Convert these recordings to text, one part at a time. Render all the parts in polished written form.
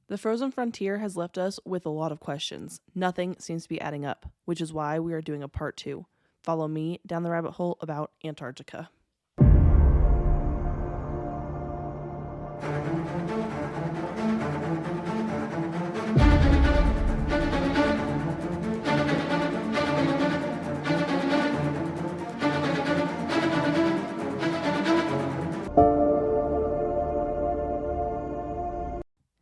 The frozen frontier has left us with a lot of questions. Nothing seems to be adding up, which is why we are doing a part 2. Follow me down the rabbit hole about Antarctica.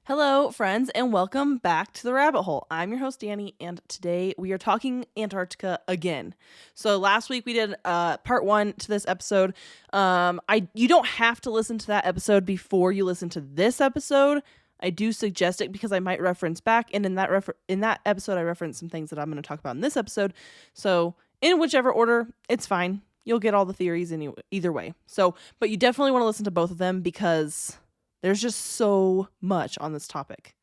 Hello, friends, and welcome back to the rabbit hole. I'm your host, Danny, and today we are talking Antarctica again. So last week we did part 1 to this episode. You don't have to listen to that episode before you listen to this episode. I do suggest it because I might reference back, and in that episode I referenced some things that I'm going to talk about in this episode. So in whichever order, it's fine. You'll get all the theories either way. But you definitely want to listen to both of them because there's just so much on this topic.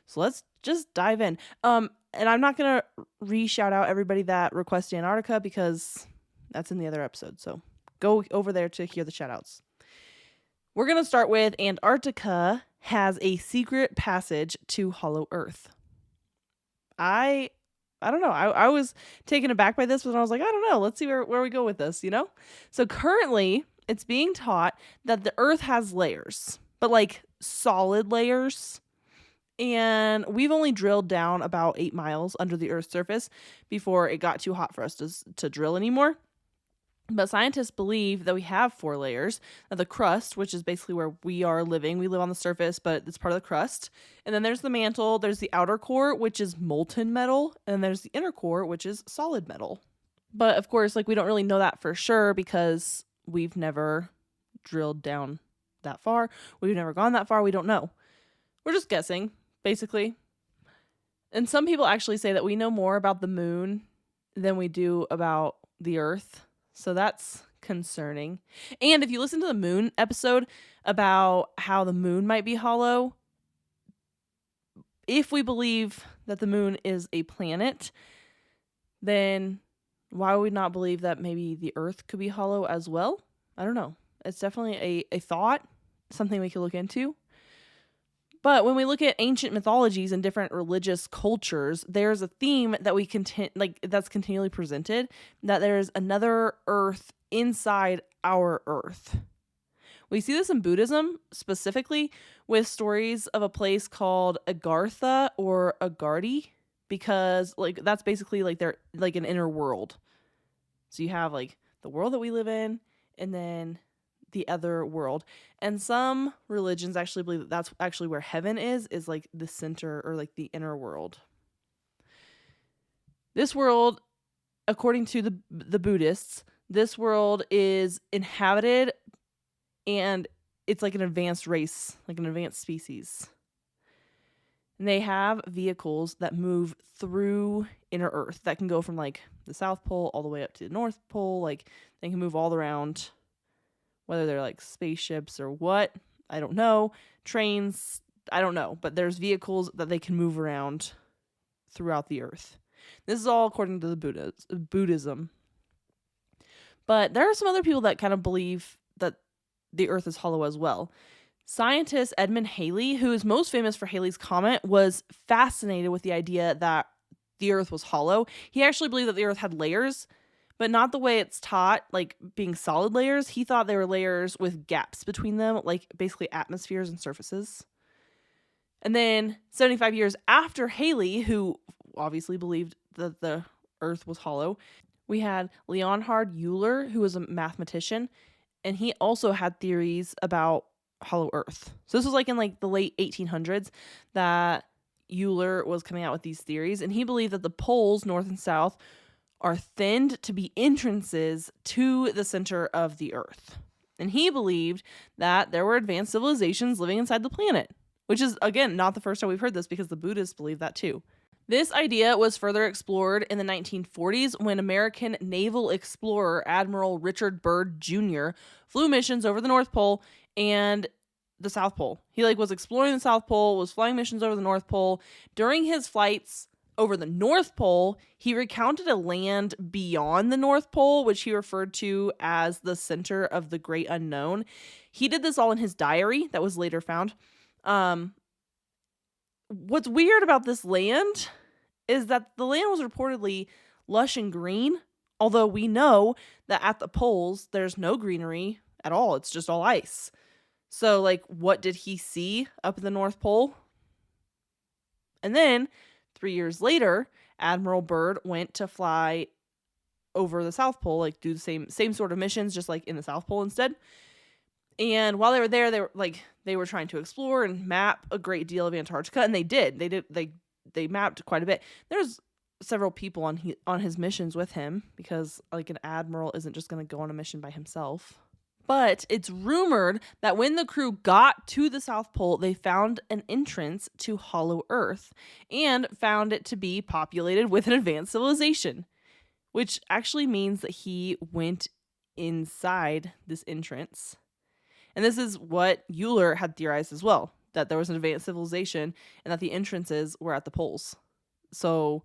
So let's just dive in. And I'm not going to re-shout out everybody that requested Antarctica because that's in the other episode. So go over there to hear the shout outs. We're going to start with Antarctica has a secret passage to Hollow Earth. I don't know. I was taken aback by this, but I was like, I don't know. Let's see where we go with this, So currently, it's being taught that the Earth has layers, but like solid layers. And we've only drilled down about 8 miles under the Earth's surface before it got too hot for us to drill anymore. But scientists believe that we have 4 layers. Now, the crust, which is basically where we are living. We live on the surface, but it's part of the crust. And then there's the mantle. There's the outer core, which is molten metal. And there's the inner core, which is solid metal. But of course, we don't really know that for sure because we've never drilled down that far. We've never gone that far. We don't know. We're just guessing, basically. And some people actually say that we know more about the moon than we do about the Earth. So that's concerning. And if you listen to the moon episode about how the moon might be hollow, if we believe that the moon is a planet, then why would we not believe that maybe the Earth could be hollow as well? I don't know. It's definitely a thought, something we could look into. But when we look at ancient mythologies and different religious cultures, there's a theme that that's continually presented, that there's another Earth inside our Earth. We see this in Buddhism, specifically with stories of a place called Agartha or Agardi, because that's basically they're like an inner world. So you have the world that we live in, and then the other world. And some religions actually believe that that's actually where heaven is like the center or the inner world. This world, according to the Buddhists, this world is inhabited and it's like an advanced race, like an advanced species. And they have vehicles that move through inner Earth that can go from the South Pole all the way up to the North Pole. They can move all around. Whether they're spaceships or what, I don't know. Trains, I don't know. But there's vehicles that they can move around throughout the Earth. This is all according to the Buddhism. But there are some other people that kind of believe that the Earth is hollow as well. Scientist Edmund Halley, who is most famous for Halley's Comet, was fascinated with the idea that the Earth was hollow. He actually believed that the Earth had layers, but not the way it's taught, being solid layers. He thought they were layers with gaps between them, basically atmospheres and surfaces. And then 75 years after Halley, who obviously believed that the Earth was hollow, we had Leonhard Euler, who was a mathematician, and he also had theories about hollow Earth. So this was in the late 1800s that Euler was coming out with these theories, and he believed that the poles, north and south, are thinned to be entrances to the center of the Earth. And he believed that there were advanced civilizations living inside the planet, which is, again, not the first time we've heard this because the Buddhists believe that too. This idea was further explored in the 1940s when American naval explorer Admiral Richard Byrd Jr. flew missions over the North Pole and the South Pole. He was exploring the South Pole, was flying missions over the North Pole. During his flights over the North Pole, he recounted a land beyond the North Pole, which he referred to as the center of the great unknown. He did this all in his diary that was later found. what's weird about this land is that the land was reportedly lush and green, although we know that at the poles there's no greenery at all. It's just all ice. So, like, what did he see up at the North Pole? And then 3 years later, Admiral Byrd went to fly over the South Pole, like do the same sort of missions, just like in the South Pole instead. And while they were there, they were trying to explore and map a great deal of Antarctica, and they did. They mapped quite a bit. There's several people on his missions with him, because like an admiral isn't just going to go on a mission by himself. But it's rumored that when the crew got to the South Pole, they found an entrance to Hollow Earth and found it to be populated with an advanced civilization, which actually means that he went inside this entrance. And this is what Euler had theorized as well, that there was an advanced civilization and that the entrances were at the poles. So,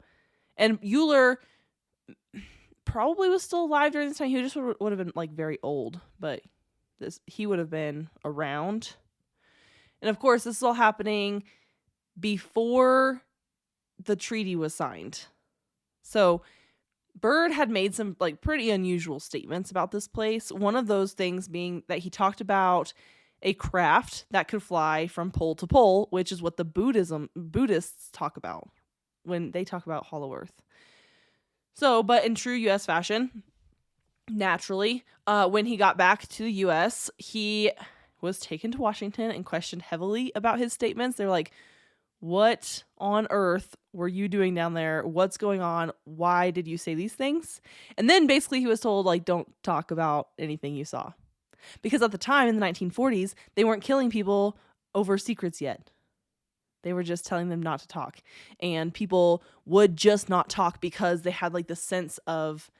and Euler probably was still alive during this time. He just would have been like very old, but he would have been around. And of course, this is all happening before the treaty was signed. So Byrd had made some like pretty unusual statements about this place. One of those things being that he talked about a craft that could fly from pole to pole, which is what the Buddhists talk about when they talk about Hollow Earth. So, but in true U.S. fashion, naturally, when he got back to the U.S., he was taken to Washington and questioned heavily about his statements. They're like, what on earth were you doing down there? What's going on? Why did you say these things? And then basically he was told, like, don't talk about anything you saw. Because at the time in the 1940s, they weren't killing people over secrets yet. They were just telling them not to talk. And people would just not talk because they had like the sense of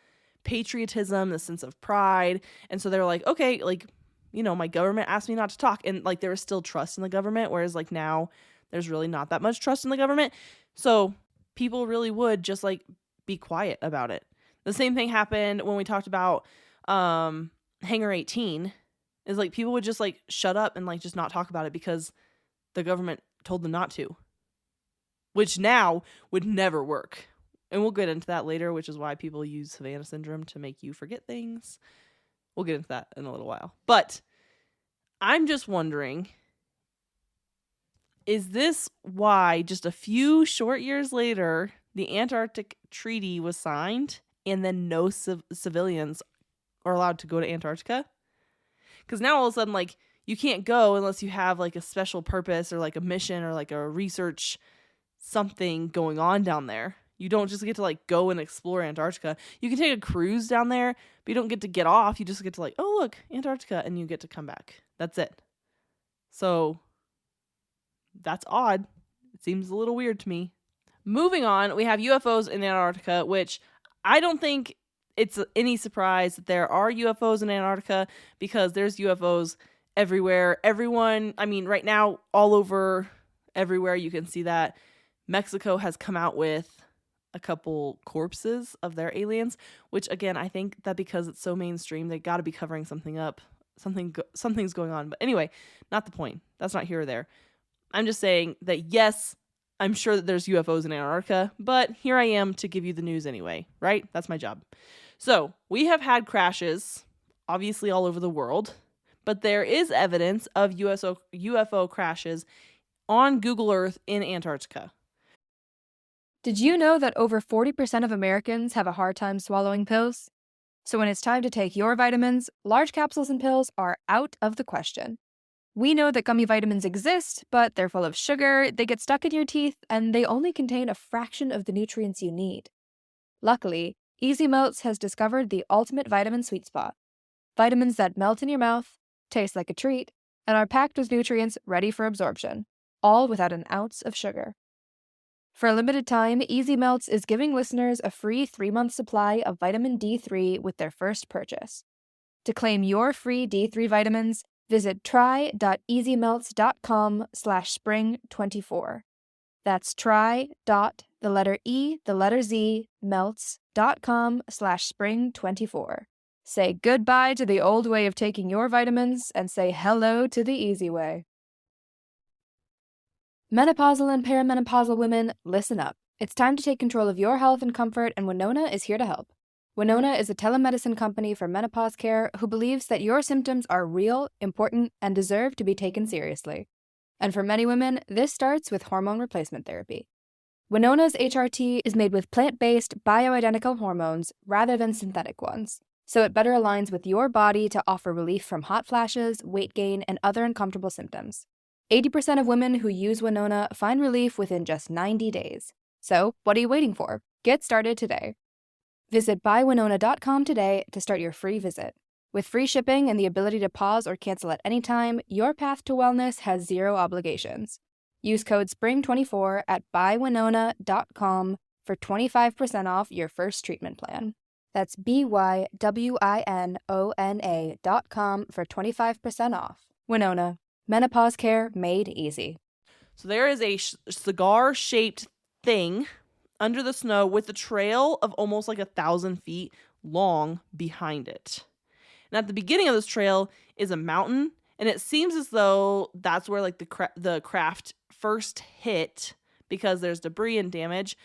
patriotism, the sense of pride. And so they were like, okay, like, you know, my government asked me not to talk. And like there was still trust in the government, whereas like now there's really not that much trust in the government. So people really would just like be quiet about it. The same thing happened when we talked about Hangar 18, is like people would just like shut up and like just not talk about it because the government told them not to, which now would never work. And we'll get into that later, which is why people use Savannah syndrome to make you forget things. We'll get into that in a little while. But I'm just wondering, is this why just a few short years later, the Antarctic Treaty was signed and then no civilians are allowed to go to Antarctica? Because now all of a sudden, like, you can't go unless you have like a special purpose or like a mission or like a research something going on down there. You don't just get to like go and explore Antarctica. You can take a cruise down there, but you don't get to get off. You just get to like, oh, look, Antarctica, and you get to come back. That's it. So that's odd. It seems a little weird to me. Moving on, we have UFOs in Antarctica, which I don't think it's any surprise that there are UFOs in Antarctica because there's UFOs everywhere. Everyone, I mean, right now, all over everywhere, you can see that. Mexico has come out with a couple corpses of their aliens, which again, I think that because it's so mainstream, they got to be covering something up. Something's going on. But anyway, not the point. That's not here or there. I'm just saying that yes, I'm sure that there's UFOs in Antarctica, but here I am to give you the news anyway, right? That's my job. So we have had crashes, obviously all over the world, but there is evidence of UFO crashes on Google Earth in Antarctica. Did you know that over 40% of Americans have a hard time swallowing pills? So when it's time to take your vitamins, large capsules and pills are out of the question. We know that gummy vitamins exist, but they're full of sugar, they get stuck in your teeth, and they only contain a fraction of the nutrients you need. Luckily, Easy Melts has discovered the ultimate vitamin sweet spot. Vitamins that melt in your mouth, taste like a treat, and are packed with nutrients ready for absorption, all without an ounce of sugar. For a limited time, Easy Melts is giving listeners a free 3-month supply of vitamin D3 with their first purchase. To claim your free D3 vitamins, visit try.easymelts.com/spring24. That's melts.com/spring24. Say goodbye to the old way of taking your vitamins and say hello to the easy way. Menopausal and perimenopausal women, listen up. It's time to take control of your health and comfort, and Winona is here to help. Winona is a telemedicine company for menopause care who believes that your symptoms are real, important, and deserve to be taken seriously. And for many women, this starts with hormone replacement therapy. Winona's HRT is made with plant-based, bioidentical hormones rather than synthetic ones, so it better aligns with your body to offer relief from hot flashes, weight gain, and other uncomfortable symptoms. 80% of women who use Winona find relief within just 90 days. So, what are you waiting for? Get started today. Visit buywinona.com today to start your free visit. With free shipping and the ability to pause or cancel at any time, your path to wellness has zero obligations. Use code SPRING24 at buywinona.com for 25% off your first treatment plan. That's BYWINONA.com for 25% off. Winona, menopause care made easy. So there is a cigar-shaped thing under the snow with a trail of almost like 1,000 feet long behind it. And at the beginning of this trail is a mountain, and it seems as though that's where like the craft first hit, because there's debris and damage,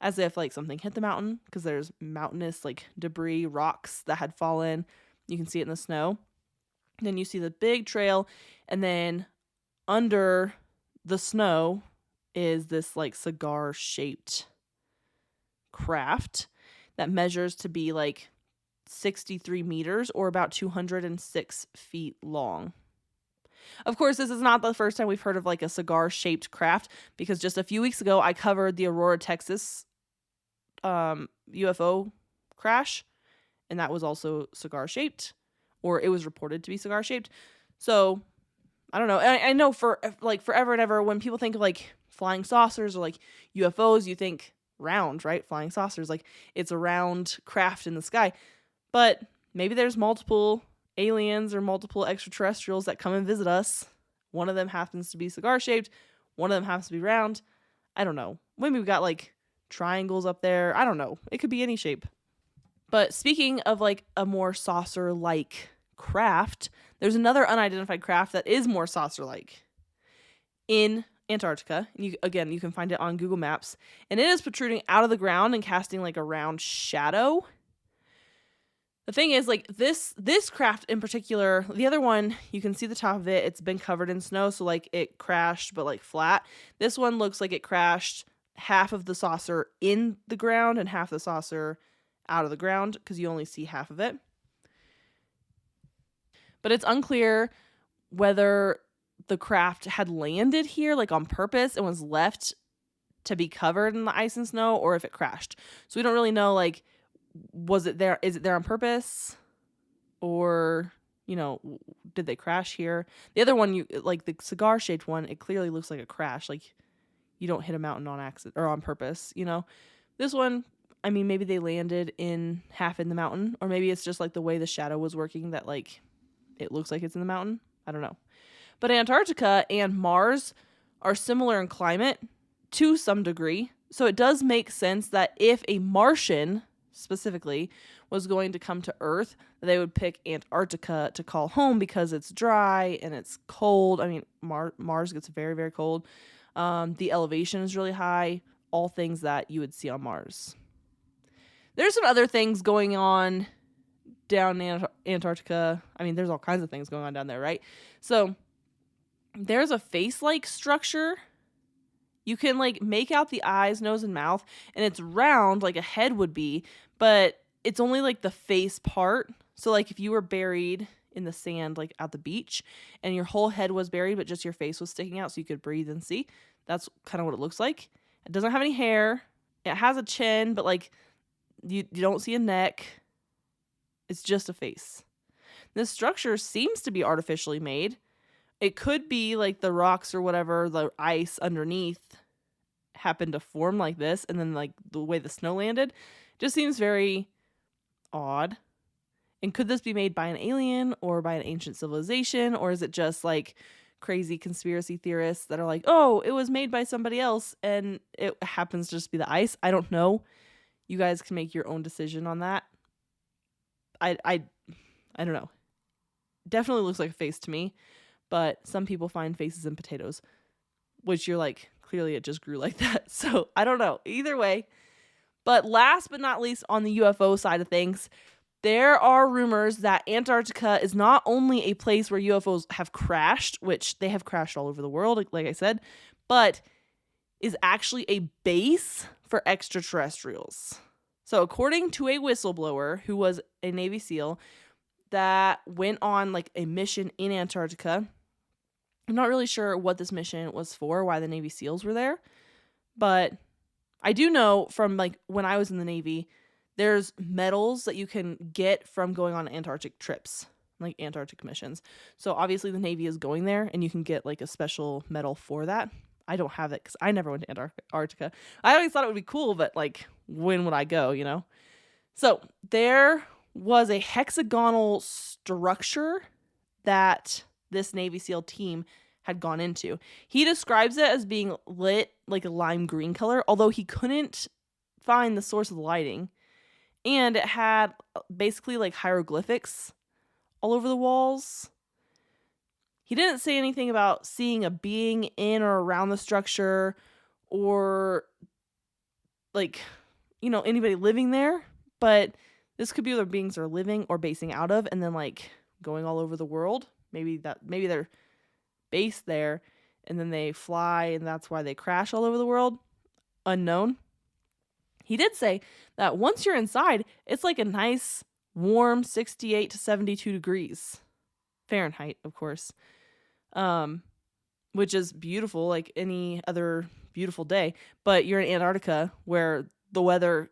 as if like something hit the mountain, because there's mountainous like debris, rocks that had fallen. You can see it in the snow. Then you see the big trail, and then under the snow is this like cigar shaped craft that measures to be like 63 meters or about 206 feet long. Of course, this is not the first time we've heard of like a cigar shaped craft, because just a few weeks ago I covered the Aurora, Texas UFO crash, and that was also cigar shaped, or it was reported to be cigar shaped. So I don't know. I know for like forever and ever, when people think of like flying saucers or like UFOs, you think round, right? Flying saucers, like it's a round craft in the sky. But maybe there's multiple aliens or multiple extraterrestrials that come and visit us. One of them happens to be cigar shaped, one of them happens to be round. I don't know. Maybe we've got like triangles up there. I don't know. It could be any shape. But speaking of like a more saucer like craft, there's another unidentified craft that is more saucer like in Antarctica. You can find it on Google Maps, and it is protruding out of the ground and casting like a round shadow. The thing is, like this craft in particular, the other one, you can see the top of it. It's been covered in snow, so like it crashed, but like flat. This one looks like it crashed half of the saucer in the ground and half the saucer out of the ground, because you only see half of it. But it's unclear whether the craft had landed here like on purpose and was left to be covered in the ice and snow, or if it crashed. So we don't really know, like, is it there on purpose, or did they crash here? The other one, you like the cigar shaped one, it clearly looks like a crash. Like you don't hit a mountain on accident or on purpose. This one, I mean, maybe they landed in half in the mountain, or maybe it's just like the way the shadow was working that like it looks like it's in the mountain. I don't know. But Antarctica and Mars are similar in climate to some degree. So it does make sense that if a Martian specifically was going to come to Earth, they would pick Antarctica to call home, because it's dry and it's cold. I mean, Mars gets very, very cold. The elevation is really high. All things that you would see on Mars. There's some other things going on down in Antarctica. I mean, there's all kinds of things going on down there, right? So there's a face-like structure. You can like make out the eyes, nose, and mouth, and it's round like a head would be, but it's only like the face part. So like if you were buried in the sand like at the beach and your whole head was buried but just your face was sticking out so you could breathe and see, that's kind of what it looks like. It doesn't have any hair. It has a chin, but like you don't see a neck. It's just a face. This structure seems to be artificially made. It could be like the rocks or whatever, the ice underneath happened to form like this, and then like the way the snow landed just seems very odd. And could this be made by an alien or by an ancient civilization, or is it just like crazy conspiracy theorists that are like, oh, it was made by somebody else and it happens to just be the ice? I don't know. You guys can make your own decision on that. I don't know. Definitely looks like a face to me, but some people find faces in potatoes, which you're like, Clearly it just grew like that. So I don't know. Either way. But last but not least, on the UFO side of things, there are rumors that Antarctica is not only a place where UFOs have crashed, which they have crashed all over the world, like I said, but is actually a base for extraterrestrials. So according to a whistleblower who was a Navy SEAL that went on like a mission in Antarctica, I'm not really sure what this mission was for, why the Navy SEALs were there, but I do know from like when I was in the Navy, there's medals that you can get from going on Antarctic trips, like Antarctic missions. So obviously the Navy is going there and you can get like a special medal for that. I don't have it because I never went to Antarctica. I always thought it would be cool, but like, when would I go, you know? So there was a hexagonal structure that this Navy SEAL team had gone into. He describes it as being lit like a lime green color, although he couldn't find the source of the lighting. And it had basically like hieroglyphics all over the walls. He didn't say anything about seeing a being in or around the structure or like, anybody living there, but this could be where beings are living or basing out of and then like going all over the world. Maybe they're based there and then they fly and that's why they crash all over the world. Unknown. He did say that once you're inside, it's like a nice warm 68 to 72 degrees Fahrenheit, of course. Which is beautiful, like any other beautiful day. But you're in Antarctica where the weather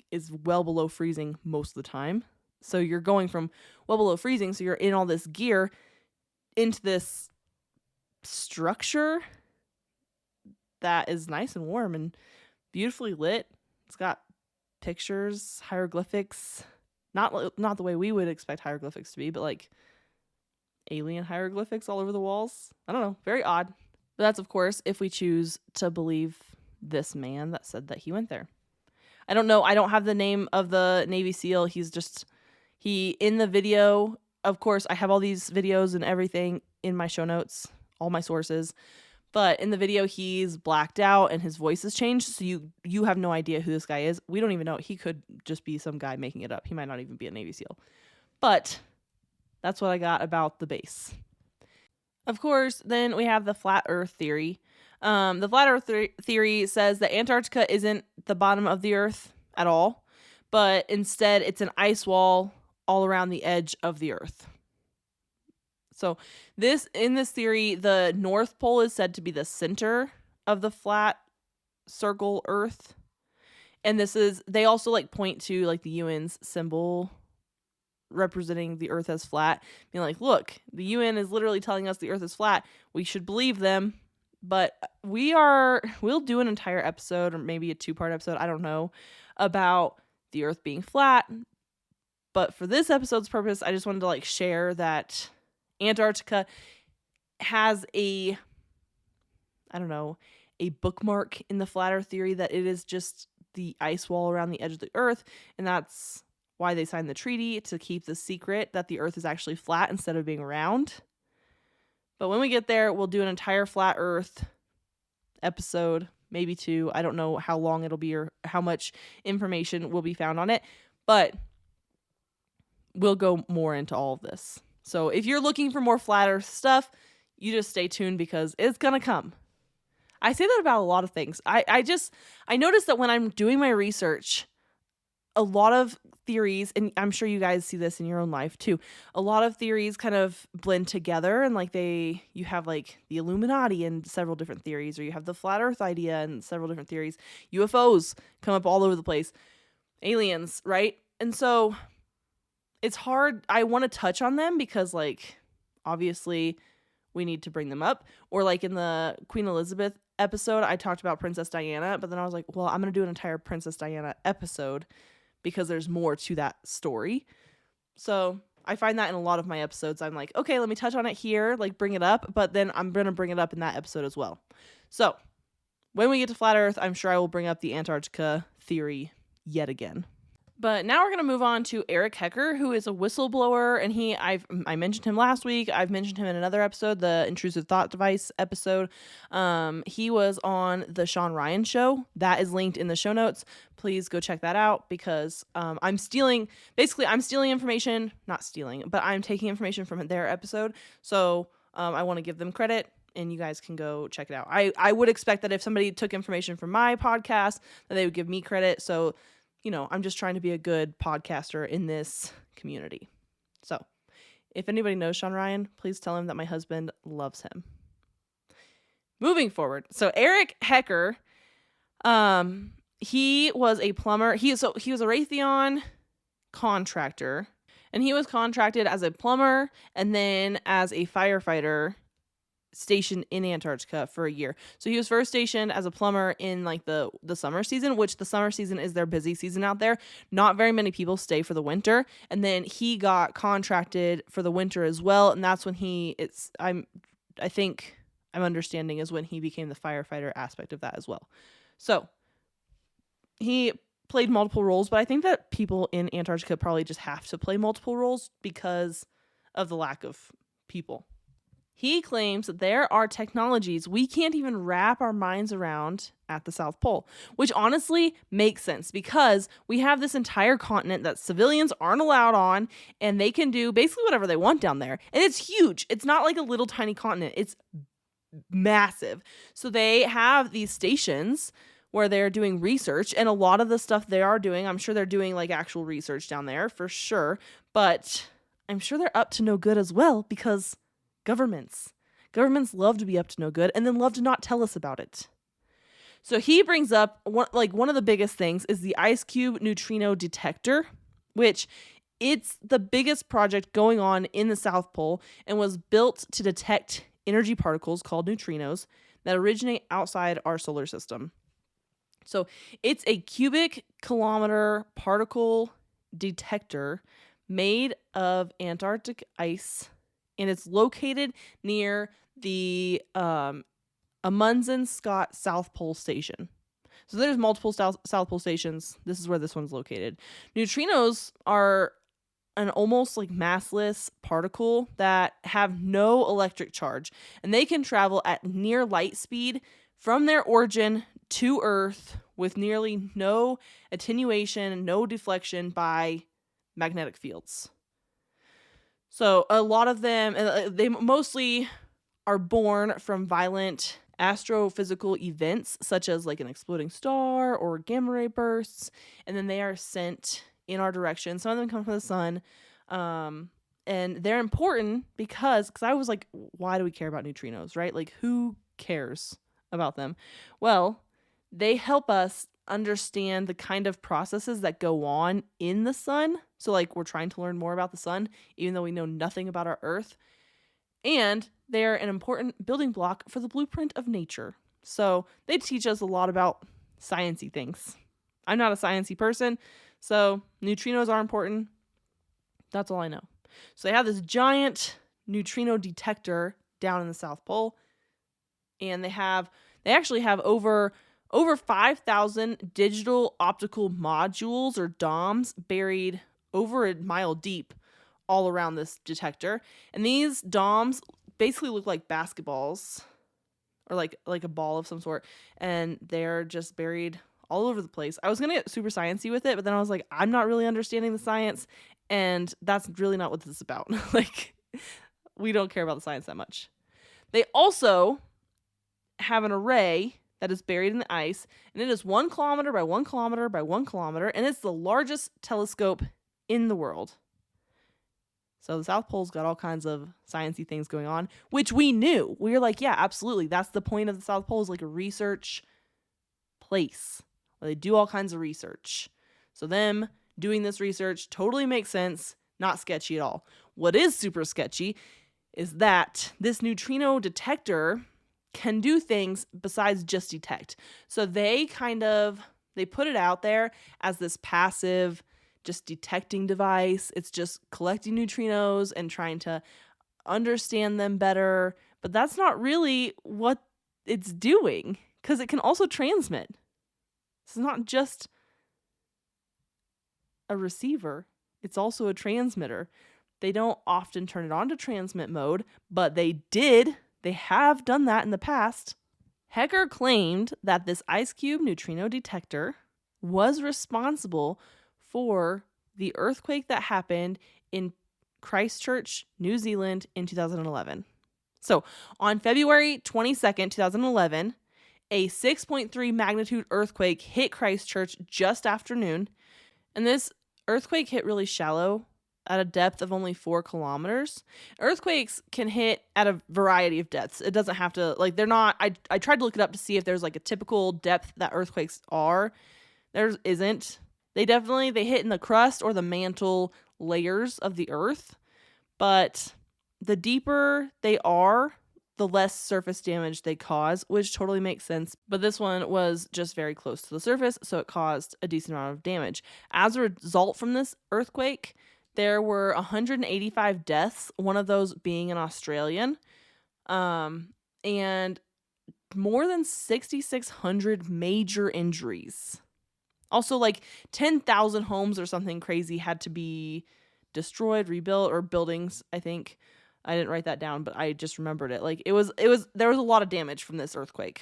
is well below freezing most of the time. So you're going from well below freezing, so you're in all this gear into this structure that is nice and warm and beautifully lit. It's got pictures, hieroglyphics, not the way we would expect hieroglyphics to be, but like alien hieroglyphics all over the walls. I don't know, very odd. But that's, of course, if we choose to believe this man that said that he went there. I don't know. I don't have the name of the Navy SEAL. He in the video, of course, I have all these videos and everything in my show notes, all my sources. But in the video, he's blacked out and his voice has changed. So you have no idea who this guy is. We don't even know. He could just be some guy making it up. He might not even be a Navy SEAL. But that's what I got about the base. Of course, then we have the flat earth theory. The flat earth theory says that Antarctica isn't the bottom of the earth at all, but instead it's an ice wall all around the edge of the earth. So in this theory, the North Pole is said to be the center of the flat circle earth. And they also like point to like the UN's symbol representing the earth as flat, being like, look, the UN is literally telling us the earth is flat. We should believe them. But we'll do an entire episode or maybe a 2-part episode, I don't know, about the earth being flat. But for this episode's purpose, I just wanted to like share that Antarctica has a bookmark in the flat earth theory that it is just the ice wall around the edge of the earth. And that's why they signed the treaty, to keep the secret that the earth is actually flat instead of being round. But when we get there, we'll do an entire flat earth episode, maybe 2. I don't know how long it'll be or how much information will be found on it, but we'll go more into all of this. So if you're looking for more flat earth stuff, you just stay tuned because it's going to come. I say that about a lot of things. I noticed that when I'm doing my research, a lot of theories, and I'm sure you guys see this in your own life too, a lot of theories kind of blend together, and like you have like the Illuminati and several different theories, or you have the flat earth idea and several different theories. UFOs come up all over the place. Aliens, right? And so it's hard. I want to touch on them because like obviously we need to bring them up. Or like in the Queen Elizabeth episode, I talked about Princess Diana, but then I was like, well, I'm going to do an entire Princess Diana episode because there's more to that story. So I find that in a lot of my episodes, I'm like, okay, let me touch on it here, like bring it up, but then I'm going to bring it up in that episode as well. So when we get to Flat Earth, I'm sure I will bring up the Antarctica theory yet again. But now we're going to move on to Eric Hecker, who is a whistleblower, and I mentioned him last week. I've mentioned him in another episode, the intrusive thought device episode. He was on the Sean Ryan show. That is linked in the show notes. Please go check that out, because I'm stealing information, not stealing, but I'm taking information from their episode. So I want to give them credit, and you guys can go check it out. I would expect that if somebody took information from my podcast, that they would give me credit. So I'm just trying to be a good podcaster in this community. So if anybody knows Sean Ryan, please tell him that my husband loves him. Moving forward. So Eric Hecker, he was a plumber. He was a Raytheon contractor, and he was contracted as a plumber and then as a firefighter stationed in Antarctica for a year. So he was first stationed as a plumber in like the summer season, which the summer season is their busy season out there. Not very many people stay for the winter. And then he got contracted for the winter as well. And that's when I'm understanding is when he became the firefighter aspect of that as well. So he played multiple roles, but I think that people in Antarctica probably just have to play multiple roles because of the lack of people. He claims that there are technologies we can't even wrap our minds around at the South Pole, which honestly makes sense because we have this entire continent that civilians aren't allowed on, and they can do basically whatever they want down there. And it's huge. It's not like a little tiny continent. It's massive. So they have these stations where they're doing research, and a lot of the stuff they are doing, I'm sure they're doing like actual research down there for sure, but I'm sure they're up to no good as well because governments love to be up to no good and then love to not tell us about it. So he brings up one of the biggest things is the ice cube neutrino detector, which it's the biggest project going on in the South Pole and was built to detect energy particles called neutrinos that originate outside our solar system. So it's a cubic kilometer particle detector made of Antarctic ice, and it's located near the Amundsen Scott South Pole Station. So there's multiple South Pole stations. This is where this one's located. Neutrinos are an almost like massless particle that have no electric charge, and they can travel at near light speed from their origin to Earth with nearly no attenuation, no deflection by magnetic fields. So a lot of them, they mostly are born from violent astrophysical events, such as like an exploding star or gamma ray bursts, and then they are sent in our direction. Some of them come from the sun, and they're important because I was like, why do we care about neutrinos, right? Like, who cares about them? Well, they help us understand the kind of processes that go on in the sun. So like we're trying to learn more about the sun, even though we know nothing about our Earth. And they're an important building block for the blueprint of nature. So they teach us a lot about science-y things. I'm not a science-y person, so neutrinos are important. That's all I know. So they have this giant neutrino detector down in the South Pole, and they actually have over 5,000 digital optical modules or DOMs buried over a mile deep all around this detector. And these DOMs basically look like basketballs or like a ball of some sort, and they're just buried all over the place. I was going to get super sciencey with it, but then I was like, I'm not really understanding the science, and that's really not what this is about. Like, we don't care about the science that much. They also have an array that is buried in the ice, and it is 1 kilometer by 1 kilometer by 1 kilometer, and it's the largest telescope in the world. So the South Pole's got all kinds of sciencey things going on, which we knew. We were like, yeah, absolutely. That's the point of the South Pole, is like a research place where they do all kinds of research. So them doing this research totally makes sense, not sketchy at all. What is super sketchy is that this neutrino detector can do things besides just detect. So they put it out there as this passive, just detecting device. It's just collecting neutrinos and trying to understand them better. But that's not really what it's doing, because it can also transmit. It's not just a receiver. It's also a transmitter. They don't often turn it on to transmit mode, but they did. They have done that in the past. Hecker claimed that this ice cube neutrino detector was responsible for the earthquake that happened in Christchurch, New Zealand in 2011. So, on February 22nd, 2011, a 6.3 magnitude earthquake hit Christchurch just after noon, and this earthquake hit really shallow at a depth of only 4 kilometers. Earthquakes can hit at a variety of depths. It doesn't have to, like, they're not, I tried to look it up to see if there's like a typical depth that earthquakes are. There isn't. They hit in the crust or the mantle layers of the earth, but the deeper they are, the less surface damage they cause, which totally makes sense. But this one was just very close to the surface, so it caused a decent amount of damage. As a result from this earthquake, there were 185 deaths, one of those being an Australian, and more than 6,600 major injuries. Also, like 10,000 homes or something crazy had to be destroyed, rebuilt, or buildings, I think. I didn't write that down, but I just remembered it. Like there was a lot of damage from this earthquake.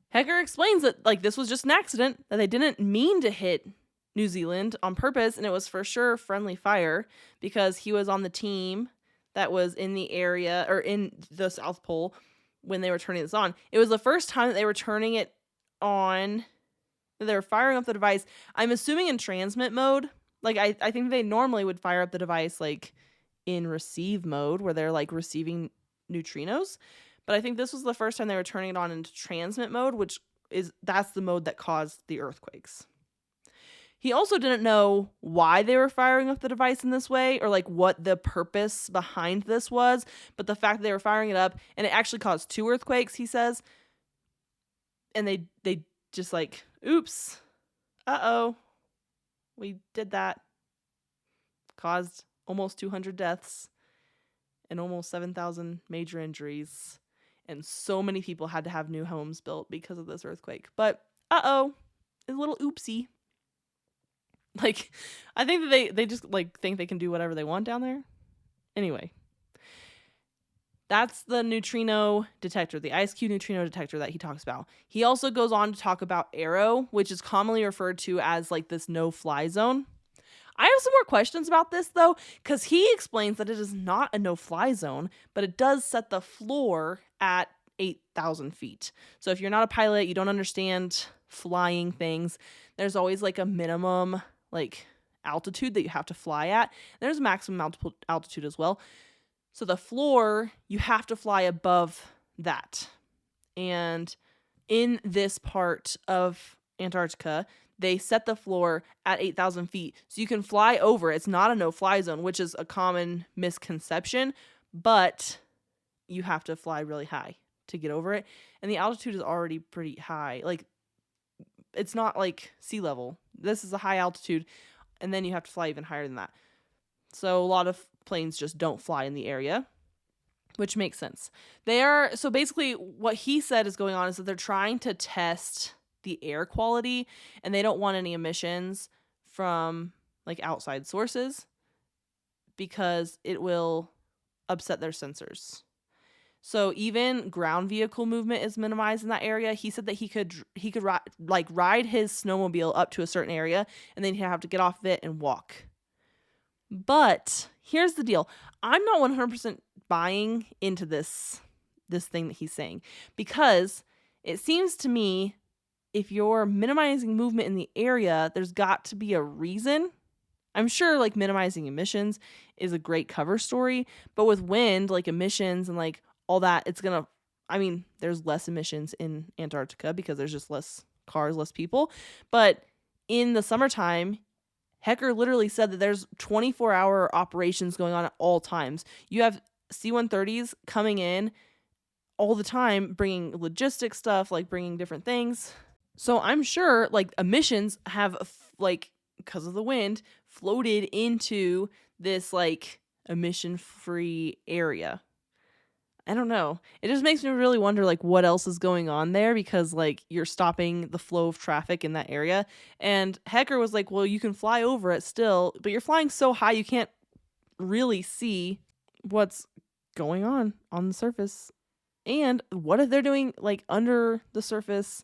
Hecker explains that like this was just an accident, that they didn't mean to hit New Zealand on purpose, and it was for sure friendly fire because he was on the team that was in the area or in the South Pole when they were turning this on. It was the first time that they were turning it on. They were firing up the device, I'm assuming in transmit mode. Like I think they normally would fire up the device like in receive mode where they're like receiving neutrinos. But I think this was the first time they were turning it on into transmit mode, that's the mode that caused the earthquakes. He also didn't know why they were firing up the device in this way or like what the purpose behind this was. But the fact that they were firing it up and it actually caused 2 earthquakes, he says. And they just like, oops, uh-oh, we did that. Caused almost 200 deaths and almost 7,000 major injuries. And so many people had to have new homes built because of this earthquake. But, uh-oh, it's a little oopsie. Like, I think that they just, like, think they can do whatever they want down there. Anyway. That's the neutrino detector, the ice cube neutrino detector that he talks about. He also goes on to talk about Arrow, which is commonly referred to as, like, this no-fly zone. I have some more questions about this, though, because he explains that it is not a no-fly zone, but it does set the floor at 8,000 feet. So if you're not a pilot, you don't understand flying things, there's always, like, a minimum, like, altitude that you have to fly at. There's a maximum altitude as well. So the floor, you have to fly above that. And in this part of Antarctica, they set the floor at 8,000 feet. So you can fly over. It's not a no-fly zone, which is a common misconception, but you have to fly really high to get over it. And the altitude is already pretty high. Like, it's not like sea level. This is a high altitude, and then you have to fly even higher than that. So a lot of planes just don't fly in the area, which makes sense. So basically what he said is going on is that they're trying to test the air quality, and they don't want any emissions from like outside sources because it will upset their sensors. So even ground vehicle movement is minimized in that area. He said that he could ride his snowmobile up to a certain area, and then he'd have to get off of it and walk. But here's the deal. I'm not 100% buying into this thing that he's saying, because it seems to me if you're minimizing movement in the area, there's got to be a reason. I'm sure like minimizing emissions is a great cover story, but with wind, like emissions and like all that, there's less emissions in Antarctica because there's just less cars, less people. But in the summertime, Hecker literally said that there's 24-hour operations going on at all times. You have C-130s coming in all the time, bringing logistic stuff, like bringing different things. So I'm sure like emissions have because of the wind floated into this like emission-free area. I don't know. It just makes me really wonder like what else is going on there, because like you're stopping the flow of traffic in that area. And Hecker was like, well, you can fly over it still, but you're flying so high you can't really see what's going on the surface. And what if they're doing like under the surface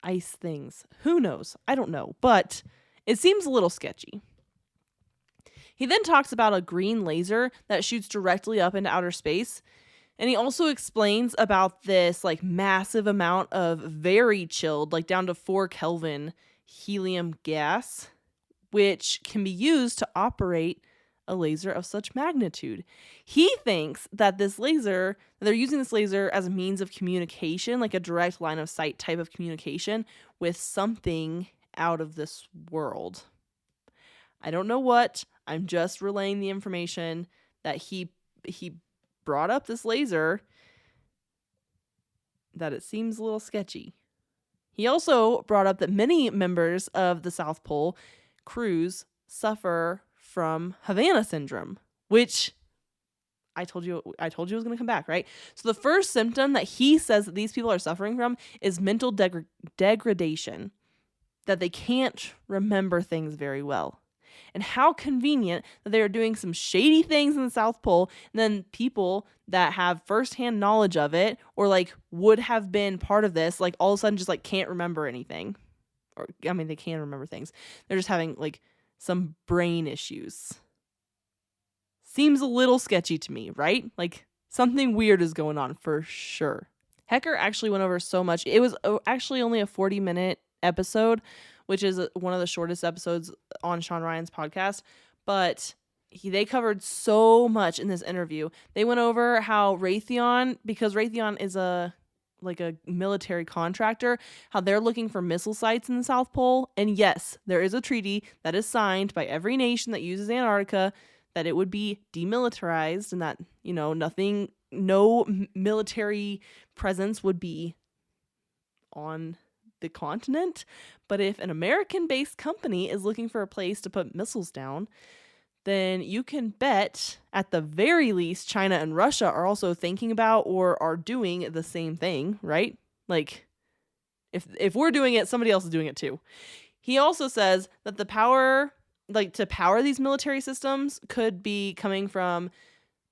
ice things? Who knows? I don't know, but it seems a little sketchy. He then talks about a green laser that shoots directly up into outer space. And he also explains about this like massive amount of very chilled, like down to 4 Kelvin helium gas, which can be used to operate a laser of such magnitude. He thinks that they're using this laser as a means of communication, like a direct line of sight type of communication with something out of this world. I don't know what. I'm just relaying the information that he brought up this laser, that it seems a little sketchy. He also brought up that many members of the South Pole crews suffer from Havana syndrome, which I told you it was going to come back, right? So the first symptom that he says that these people are suffering from is mental degradation, that they can't remember things very well. And how convenient that they are doing some shady things in the South Pole, and then people that have firsthand knowledge of it, or like would have been part of this, like all of a sudden just like can't remember anything. Or I mean, they can remember things. They're just having like some brain issues. Seems a little sketchy to me, right? Like something weird is going on for sure. Hecker actually went over so much. It was actually only a 40-minute episode, which is one of the shortest episodes on Sean Ryan's podcast. But they covered so much in this interview. They went over how Raytheon, because Raytheon is a military contractor, how they're looking for missile sites in the South Pole. And yes, there is a treaty that is signed by every nation that uses Antarctica that it would be demilitarized, and that, no military presence would be on the continent. But if an American-based company is looking for a place to put missiles down, then you can bet at the very least China and Russia are also thinking about or are doing the same thing, right? Like if we're doing it, somebody else is doing it too. He also says that the power, like to power these military systems, could be coming from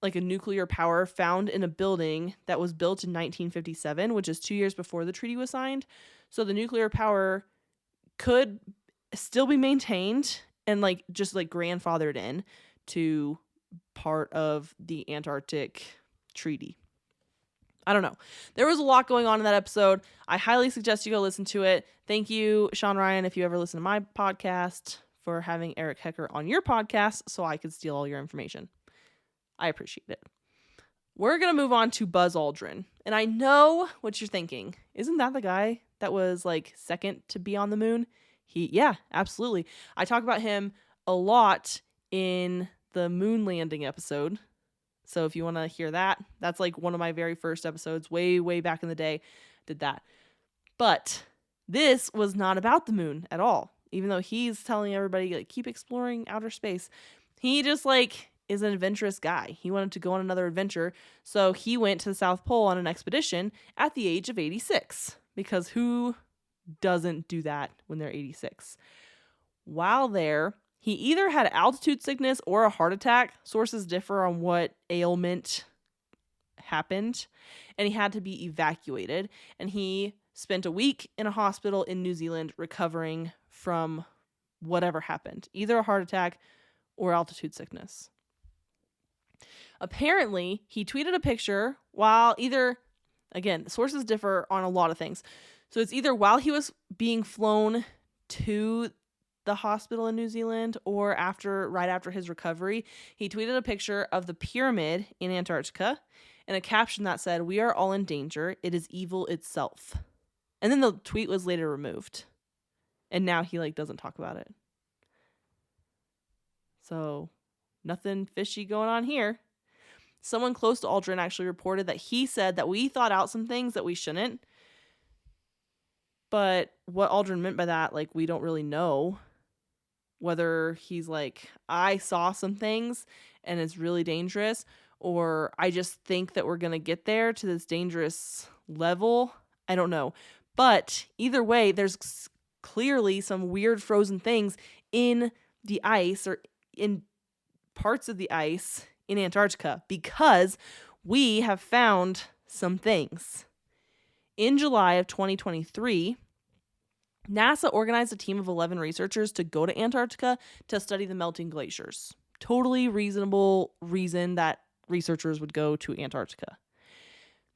like a nuclear power found in a building that was built in 1957, which is 2 years before the treaty was signed. So the nuclear power could still be maintained and like just like grandfathered in to part of the Antarctic Treaty. I don't know. There was a lot going on in that episode. I highly suggest you go listen to it. Thank you, Sean Ryan, if you ever listen to my podcast, for having Eric Hecker on your podcast so I could steal all your information. I appreciate it. We're going to move on to Buzz Aldrin. And I know what you're thinking. Isn't that the guy that was like second to be on the moon? Yeah, absolutely. I talk about him a lot in the moon landing episode. So if you want to hear that, that's like one of my very first episodes, way, way back in the day, did that. But this was not about the moon at all. Even though he's telling everybody, like, keep exploring outer space. He just like is an adventurous guy. He wanted to go on another adventure. So he went to the South Pole on an expedition at the age of 86. Because who doesn't do that when they're 86? While there, he either had altitude sickness or a heart attack. Sources differ on what ailment happened. And he had to be evacuated. And he spent a week in a hospital in New Zealand recovering from whatever happened. Either a heart attack or altitude sickness. Apparently, he tweeted a picture while again, sources differ on a lot of things. So it's either while he was being flown to the hospital in New Zealand or right after his recovery, he tweeted a picture of the pyramid in Antarctica and a caption that said, "We are all in danger. It is evil itself." And then the tweet was later removed. And now he doesn't talk about it. So nothing fishy going on here. Someone close to Aldrin actually reported that he said that we thought out some things that we shouldn't. But what Aldrin meant by that, we don't really know. Whether he's I saw some things and it's really dangerous, or I just think that we're going to get there to this dangerous level. I don't know. But either way, there's clearly some weird frozen things in the ice or in parts of the ice in Antarctica because we have found some things. In July of 2023, NASA organized a team of 11 researchers to go to Antarctica to study the melting glaciers. Totally reasonable reason that researchers would go to Antarctica.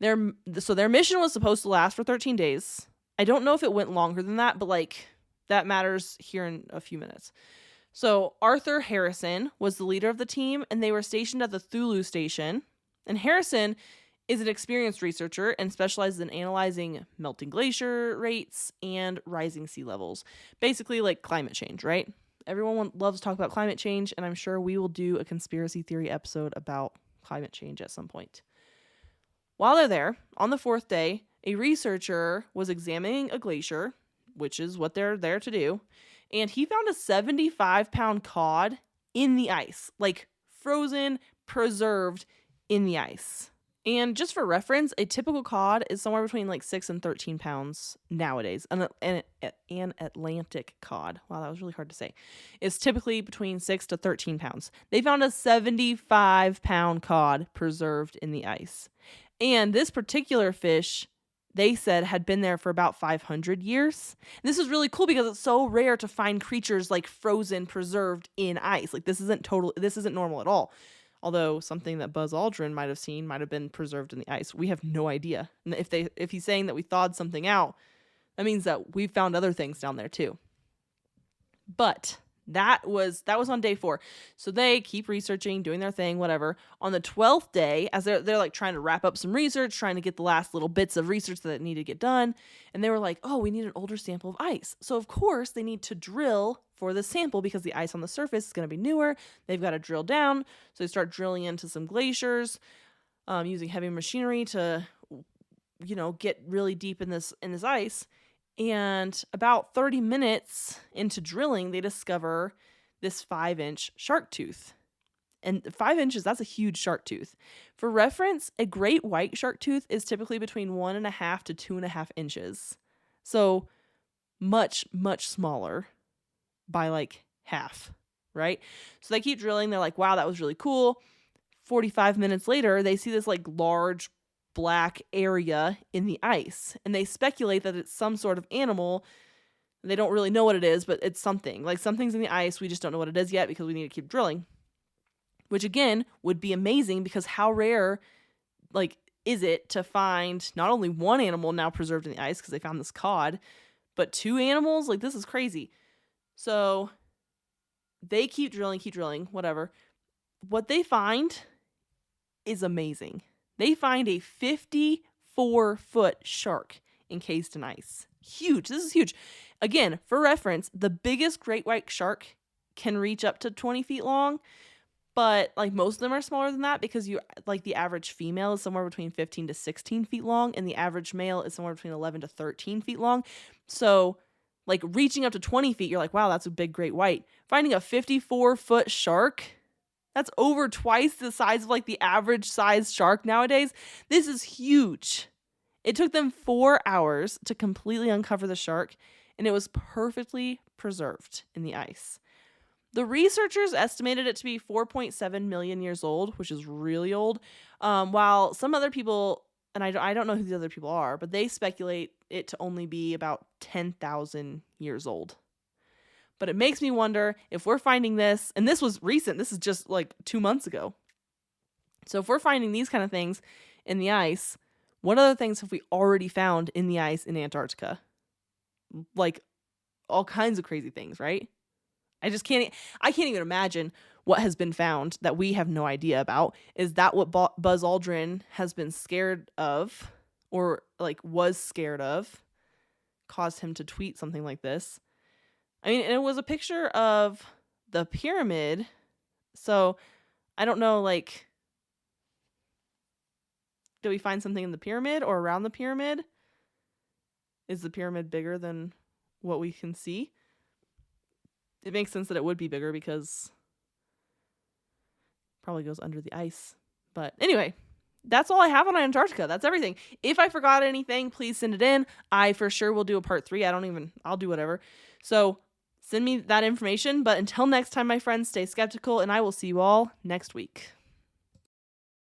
Their mission was supposed to last for 13 days. I don't know if it went longer than that, but that matters here in a few minutes. So Arthur Harrison was the leader of the team, and they were stationed at the Thule station. And Harrison is an experienced researcher and specializes in analyzing melting glacier rates and rising sea levels. Basically like climate change, right? Everyone loves to talk about climate change, and I'm sure we will do a conspiracy theory episode about climate change at some point. While they're there, on the 4th day, a researcher was examining a glacier, which is what they're there to do, and he found a 75-pound cod in the ice, like frozen, preserved in the ice. And just for reference, a typical cod is somewhere between like 6 and 13 pounds nowadays. An Atlantic cod, wow, that was really hard to say, is typically between 6 to 13 pounds. They found a 75-pound cod preserved in the ice. And this particular fish, they said, had been there for about 500 years. And this is really cool because it's so rare to find creatures like frozen, preserved in ice. Like this isn't normal at all. Although something that Buzz Aldrin might have seen might have been preserved in the ice. We have no idea. And if he's saying that we thawed something out, that means that we found other things down there too. But that was on day 4. So they keep researching, doing their thing, whatever. On the 12th day, as they're like trying to wrap up some research, trying to get the last little bits of research that needed to get done, and they were like, oh, we need an older sample of ice. So of course they need to drill for the sample because the ice on the surface is going to be newer. They've got to drill down. So they start drilling into some glaciers, using heavy machinery to, get really deep in this ice. And about 30 minutes into drilling, they discover this 5-inch shark tooth. And 5 inches, that's a huge shark tooth. For reference, a great white shark tooth is typically between 1.5 to 2.5 inches. So much, much smaller by like half, right? So they keep drilling. They're like, wow, that was really cool. 45 minutes later, they see this like large black area in the ice, and they speculate that it's some sort of animal. They don't really know what it is, but it's something. Like something's in the ice. We just don't know what it is yet because we need to keep drilling. Which again would be amazing because how rare is it to find not only one animal now preserved in the ice because they found this cod, but 2 animals? Like this is crazy. So they keep drilling, whatever. What they find is amazing. They find a 54-foot shark encased in ice. Huge. This is huge. Again, for reference, the biggest great white shark can reach up to 20 feet long, but like most of them are smaller than that because the average female is somewhere between 15 to 16 feet long, and the average male is somewhere between 11 to 13 feet long. So like reaching up to 20 feet, you're like, wow, that's a big great white. Finding a 54-foot shark, that's over twice the size of like the average size shark nowadays. This is huge. It took them 4 hours to completely uncover the shark, and it was perfectly preserved in the ice. The researchers estimated it to be 4.7 million years old, which is really old, while some other people, and I don't know who the other people are, but they speculate it to only be about 10,000 years old. But it makes me wonder if we're finding this, and this was recent, this is just like 2 months ago. So if we're finding these kind of things in the ice, what other things have we already found in the ice in Antarctica? Like all kinds of crazy things, right? I can't even imagine what has been found that we have no idea about. Is that what Buzz Aldrin has been scared of, or like was scared of, caused him to tweet something like this? I mean, it was a picture of the pyramid. So I don't know, like, did we find something in the pyramid or around the pyramid? Is the pyramid bigger than what we can see? It makes sense that it would be bigger because it probably goes under the ice But anyway, that's all I have on Antarctica. That's everything. If I forgot anything, please send it in. I for sure will do a part 3. I'll do whatever. So send me that information. But until next time, my friends, stay skeptical, and I will see you all next week.